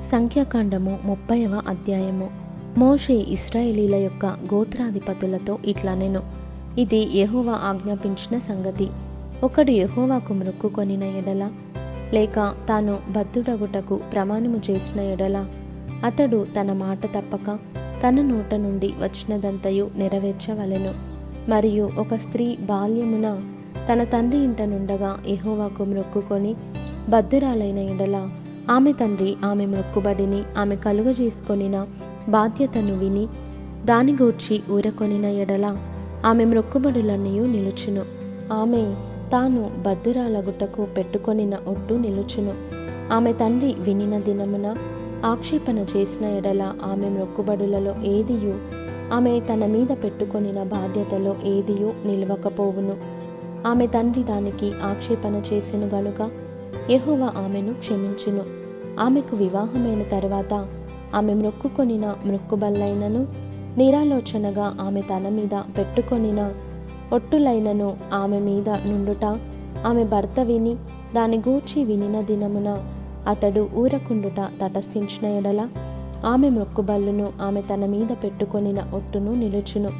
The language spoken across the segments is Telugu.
సంఖ్యాకాండము 30వ అధ్యాయము. మోషే ఇశ్రాయేలీల యొక్క గోత్రాధిపతులతో ఇట్లనెను, ఇది యెహోవా ఆజ్ఞాపించిన సంగతి. ఒకడు యెహోవాకు మొక్కుకొనిన ఎడల, లేక తాను బద్ధుడగుటకు ప్రమాణము చేసిన ఎడల, అతడు తన మాట తప్పక తన నోట నుండి వచ్చినదంతయు నెరవేర్చవలెను. మరియు ఒక స్త్రీ బాల్యమున తన తండ్రి ఇంట నుండగా యెహోవాకు మొక్కుకొని బద్ధురాలైన ఎడల, ఆమె తండ్రి ఆమె మొక్కుబడిని ఆమె కలుగజేసుకొనిన బాధ్యతను విని దాని గూర్చి ఊరకొనిన ఎడల, ఆమె మొక్కుబడులన్నీ నిలుచును. ఆమె తాను బద్ధురాలగుటకు పెట్టుకొనిన ఒట్టు నిలుచును. ఆమె తండ్రి వినిన దినమున ఆక్షేపణ చేసిన ఎడల, ఆమె మొక్కుబడులలో ఏదియు, ఆమె తన మీద పెట్టుకొనిన బాధ్యతలో ఏదియు నిలవకపోవును. ఆమె తండ్రి దానికి ఆక్షేపణ చేసెను గనుక యెహోవా ఆమెను క్షమించును. ఆమెకు వివాహమైన తరువాత ఆమె మొక్కుకొనిన మొక్కుబళ్ళైనను, నిరాలోచనగా ఆమె తన మీద పెట్టుకొనిన ఒట్టులైనను ఆమె మీద నుండుట ఆమె భర్త విని దాని గూర్చి వినిన దినమున అతడు ఊరకుండుట తటస్థించిన ఎడల, ఆమె మొక్కుబళ్ళును ఆమె తన మీద పెట్టుకొనిన ఒట్టును నిలుచును.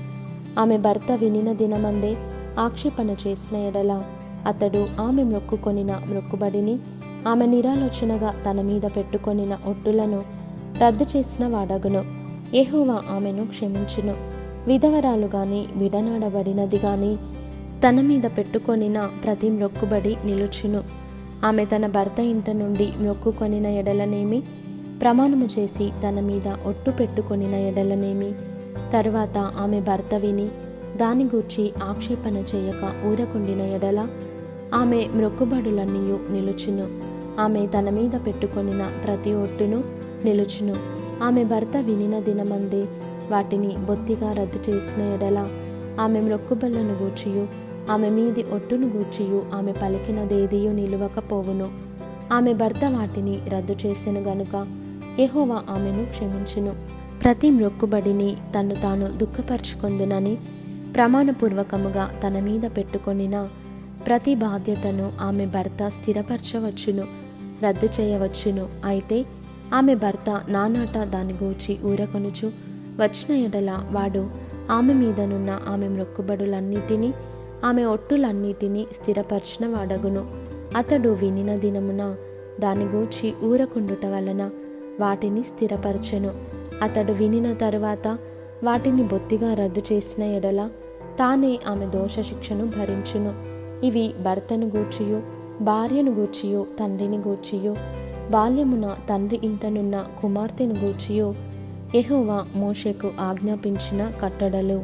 ఆమె భర్త వినిన దినమందే ఆక్షేపణ చేసిన ఎడల, అతడు ఆమె మొక్కుకొనిన మొక్కుబడిని ఆమె నిరాలోచనగా తన మీద పెట్టుకొనిన ఒట్టులను రద్దు చేసిన వాడగును. యెహోవా ఆమెను క్షమించును. విధవరాలు గాని విడనాడబడినది గాని తన మీద పెట్టుకొనిన ప్రతి మొక్కుబడి నిలుచును. ఆమె తన భర్త ఇంట నుండి మొక్కుకొనిన ఎడలనేమి, ప్రమాణము చేసి తన మీద ఒట్టు పెట్టుకొనిన ఎడలనేమి, తరువాత ఆమె భర్త విని దాని గూర్చి ఆక్షేపణ చేయక ఊరకుండిన ఎడల, ఆమె మొక్కుబడులన్నీ నిలుచును. ఆమె తన మీద పెట్టుకొనిన ప్రతి ఒట్టును నిలుచును. ఆమె భర్త వినిన దినమందే వాటిని బొత్తిగా రద్దు చేసిన ఎడల, ఆమె మొక్కుబళ్లను గూర్చియు ఆమె మీది ఒట్టును గూర్చియు ఆమె పలికినదేదియు నిలువకపోవును. ఆమె భర్త వాటిని రద్దు చేసెను గనుక యెహోవా ఆమెను క్షమించును. ప్రతి మొక్కుబడిని తన్ను తాను దుఃఖపరుచుకొందునని ప్రమాణపూర్వకముగా తన మీద పెట్టుకొనిన ప్రతి బాధ్యతను ఆమె భర్త స్థిరపరచవచ్చును, రద్దు చేయవచ్చును. అయితే ఆమె భర్త నానాట దాని గూర్చి ఊరకొనుచు వచ్చిన ఎడల, వాడు ఆమె మీదనున్న ఆమె మొక్కుబడులన్నిటినీ ఆమె ఒట్టులన్నిటినీ స్థిరపరిచిన వాడగును. అతడు వినిన దినమున దాని గూర్చి ఊరకుండుట వలన వాటిని స్థిరపరచెను. అతడు వినిన తరువాత వాటిని బొత్తిగా రద్దు చేసిన ఎడల, తానే ఆమె దోష శిక్షను భరించును. ఇవి భర్తను గూర్చియు భార్యను గూర్చియు తండ్రిని గూర్చియు బాల్యమున తండ్రి ఇంటనున్న కుమార్తెను గూర్చియు యెహోవా మోషేకు ఆజ్ఞాపించిన కట్టడలు.